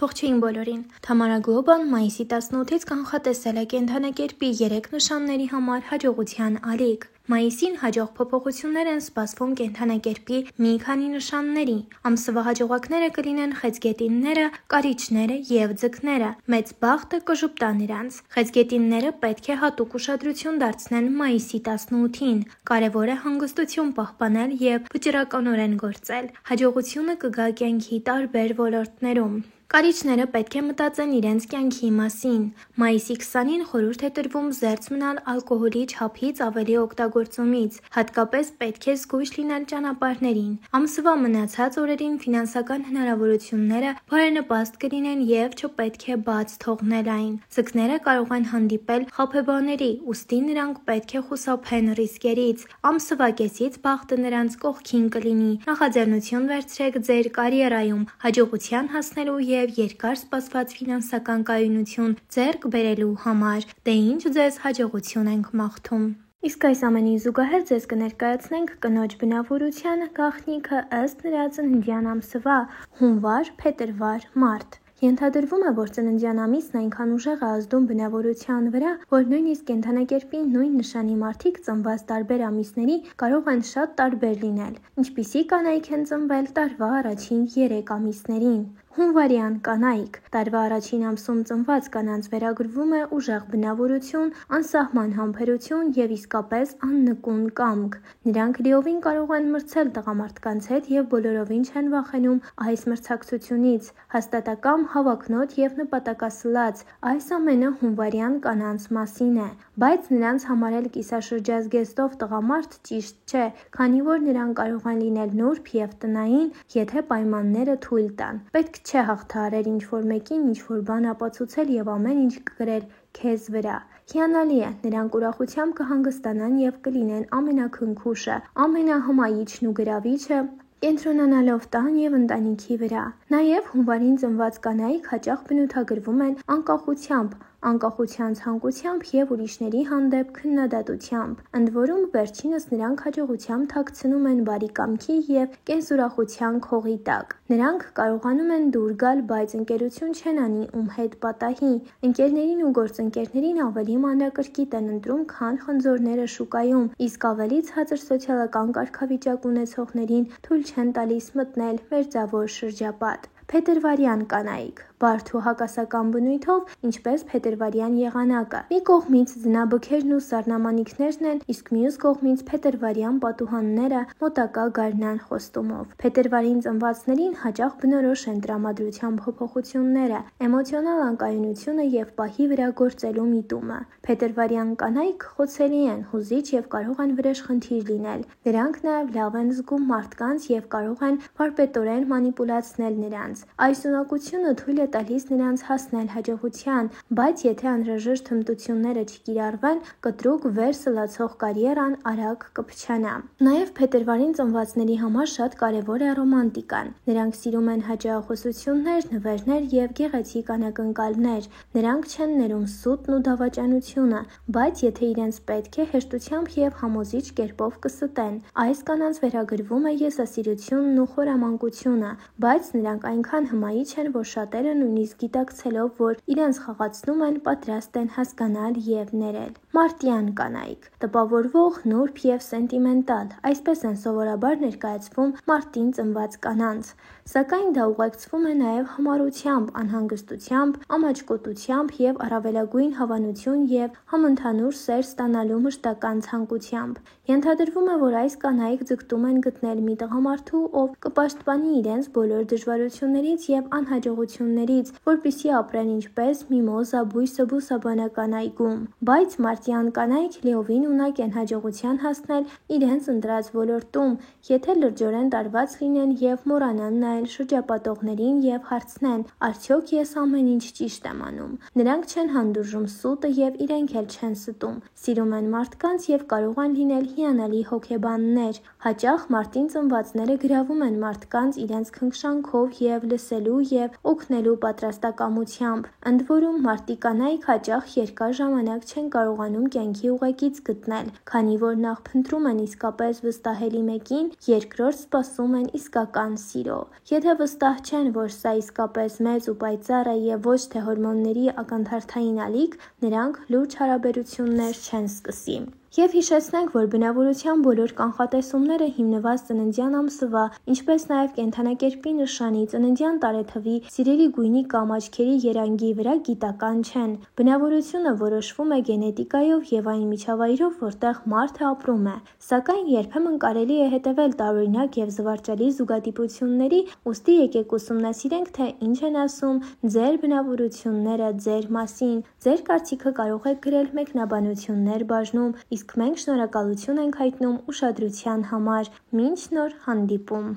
Ողջույն բոլորին։ Թամարա Գլոբան մայիսի 18-ից կանխատեսել է կենդանակերպի 3 նշանների համար հաջողության ալիք։ Մայիսին հաջող փոփոխություններ են սպասվում կենդանակերպի մի քանի նշանների։ Ամսվա հաջողակները կլինեն խեցգետինները, կարիճները և ձկները։ Մեծ բախտը կժուպտա նրանց։ Խեցգետինները պետք է հատուկ ուշադրություն դարձնեն մայիսի 18-ին։ Կարևոր է հանգստություն պահպանել և վճռականորեն գործել։ Հաջողությունը կգա կյանքի տարբեր ոլորտներում։ Կարիճները պետք է մտածեն իրենց կյանքի մասին։ Մայիսի 20-ին խորհուրդ է տրվում զերծ մնալ ալկոհոլի չափից ավելի օգտագործումից, հատկապես պետք է զգույշ լինել ճանապարհներին։ Ամսվա մնացած օրերին ֆինանսական հնարավորությունները բարենպաստ կլինեն և չպետք է բաց թողնել այն։ Ձկները կարող են հանդիպել խաբեբաների, ուստի նրանք պետք է խուսափեն ռիսկերից։ Ամսվա կեսից բախտը նրանց կողքին կլինի։ Նախաձեռնություն վերցրեք ձեր կարիերայում հաջողության հասնելու և երկար սպասված ֆինանսական կայունություն ձեռք բերելու համար։ Դե ինչ ձեզ հաջողություն ենք մաղթում։ Իսկ այս ամենին զուգահեռ ձեզ կներկայացնենք կնոջ բնավորության գաղտնիքը ըստ նրա ծննդյան ամսվա՝ հունվար, փետրվար, մարտ։ Ենթադրվում է, որ ծննդյան ամիսն այնքան ուժեղ է ազդում բնավորության վրա, որ նույնիսկ կենդանակերպի նույն նշանի մարդիկ ծնված տարբեր ամիսների կարող են շատ տարբեր լինել։ Ինչպիսի կանայք են ծնվել տարվա առաջին 3 ամիսներին։ Հունվարյան կանայք։ Տարվա առաջին ամսում ծնված կանանց վերագրվում է ուժեղ բնավորություն, անսահման համբերություն և իսկապես աննկուն կամք։ Նրանք լիովին կարող են մրցել տղամարդկանց հետ և բոլորովին չեն վախենում այս մրցակցությունից։ Հաստատակամ, հավակնոտ և նպատակասլաց։ Այս ամենը հունվարյան կանանց մասին է։ Բայց նրանց համարել կիսաշրջազգեստով տղամարդ ճիշտ չէ, քանի որ նրանք կարող են լինել նուրբ և տնային, եթե պայմանները թույլ տան։ Պետք չէ հաղթահարել ինչ-որ մեկին ինչ-որ բան ապացուցել և ամեն ինչ կրել քեզ վրա։ Հիանալի է, նրանք ուրախությամբ կհանգստանան և կլինեն ամենաքնքուշը, ամենահմայիչն ու գրավիչը, կենտրոնանալով տան և ընտանիքի վրա։ Նաև հունվարին ծնված կանայք հաճախ բնութագրվում են անկախության ցանկությամբ և ուրիշների հանդեպ քննադատությամբ։ Ընդ որում, վերջինս նրանք հաջողությամբ թաքցնում են բարի կամքի և կենսուրախության քողի տակ։ Նրանք կարողանում են դուր գալ, բայց ընկերություն չեն անի ում հետ պատահի։ Ընկերներին ու գործընկերներին ավելի մանրակրկիտ են ընտրում, քան խնձորները շուկայում, իսկ ավելի ցածր սոցիալական կարգավիճակ ունեցողներին թույլ չեն տալիս մտնել մերձավոր շրջապատ։ Փետրվարյան կանայք։ Բարդ ու հակասական բնույթով, ինչպես փետրվարյան եղանակը։ Մի կողմից ձնաբքերն ու սառնամանիքներն են, իսկ մյուս կողմից փետրվարյան պատուհանները մոտակա գարնան խոստումով։ Փետրվարին ծնվածներին հաճախ բնորոշ են տրամադրության փոփոխությունները, էմոցիոնալ անկայունությունը և պահի վրա գործելու միտումը։ Փետրվարյան կանայք խոցելի են, հուզիչ և կարող են վրեժխնդիր լինել։ Նրանք նաև լավ են զգում մարդկանց և կարող են վարպետորեն մանիպուլացնել նրանց։ Այս ունակությունը թույլ է տալիս նրանց հասնել հաջողության, բայց եթե անհրաժեշտ հմտությունները չկիրառվեն, կտրուկ վեր սլացող կարիերան արագ կփչանա։ Նաև փետրվարին ծնվածների համար շատ կարևոր է ռոմանտիկան։ Նրանք սիրում են հաճախոսություններ, նվերներ և գեղեցիկ անակնկալներ։ Նրանք չեն ներում սուտն ու դավաճանությունը, բայց եթե իրենց պետք է, հեշտությամբ և համոզիչ կերպով կստեն։ Այս կանանց վերագրվում է եսասիրությունն ու խորամանկությունը, բայց նրանք այնքան հմայիչ են, որ շատերը նույնիսկ գիտակցելով, որ իրենց խաղացնում են, պատրաստ են հասկանալ և ներել։ Մարտյան կանայք։ Տպավորվող, նուրբ և սենտիմենտալ։ Այսպես են սովորաբար ներկայացվում մարտին ծնված կանանց։ Սակայն դա ուղեկցվում է նաև համառությամբ, անհանգստությամբ, ամաչկոտությամբ և առավելագույն հավանություն և համընդհանուր սեր ստանալու մշտական ցանկությամբ։ Ենթադրվում է, որ այս կանայք ձգտում են գտնել մի տղամարդու, ով կպաշտպանի իրենց բոլոր դժվարություններից և անհաջողություններից, որպեսզի ապրեն ինչպես միմոզա բույսը բուսաբանական այգում։ Բայց մարտյան կանայք լիովին ունակ են հաջողության հասնել իրենց ընտրած ոլորտում, եթե լրջորեն տարված լինեն և մոռանան նայել շրջապատողներին և հարցնեն՝ արդյոք ես ամեն ինչ ճիշտ եմ անում։ Նրանք չեն հանդուրժում սուտը և իրենք էլ չեն ստում։ Սիրում են մարդկանց և կարող են լինել հիանալի հոգեբաններ։ Հաճախ մարտին ծնվածները գրավում են մարդկանց իրենց քնքշանքով և մինչև լսելու և օգնելու պատրաստակամությամբ, ընդ որում մարտի կանայք հաճախ երկար ժամանակ չեն կարողանում կյանքի ուղեկից գտնել, քանի որ նախ փնտրում են իսկապես վստահելի մեկին, երկրորդ սպասում են իսկական սիրո։ Եթե վստահ չեն, որ սա իսկապես մեծ ու պայծառ է և ոչ թե հորմոնների ակնթարթային ալիք, նրանք լուրջ հարաբերություններ չեն սկսի։ Եվ հիշեցնենք, որ բնավորության բոլոր կանխատեսումները հիմնված ծննդյան ամսվա, ինչպես նաև կենդանակերպի նշանի, ծննդյան տարեթվի, սիրելի գույնի կամ աչքերի երանգի վրա գիտական չեն։ Բնավորությունը որոշվում է գենետիկայով և այն միջավայրով, որտեղ մարդը ապրում է։ Սակայն երբեմն կարելի է հետևել տարօրինակ և զվարճալի զուգադիպությունների, ուստի եկեք ուսումնասիրենք, թե ինչ են ասում ձեր բնավորությունները ձեր մասին։ Ձեր կարծիքը կարող եք գրել մեկնաբանություններ բաժնում, իսկ մենք շնորհակալություն ենք հայտնում ուշադրության համար։ Մինչ նոր հանդիպում։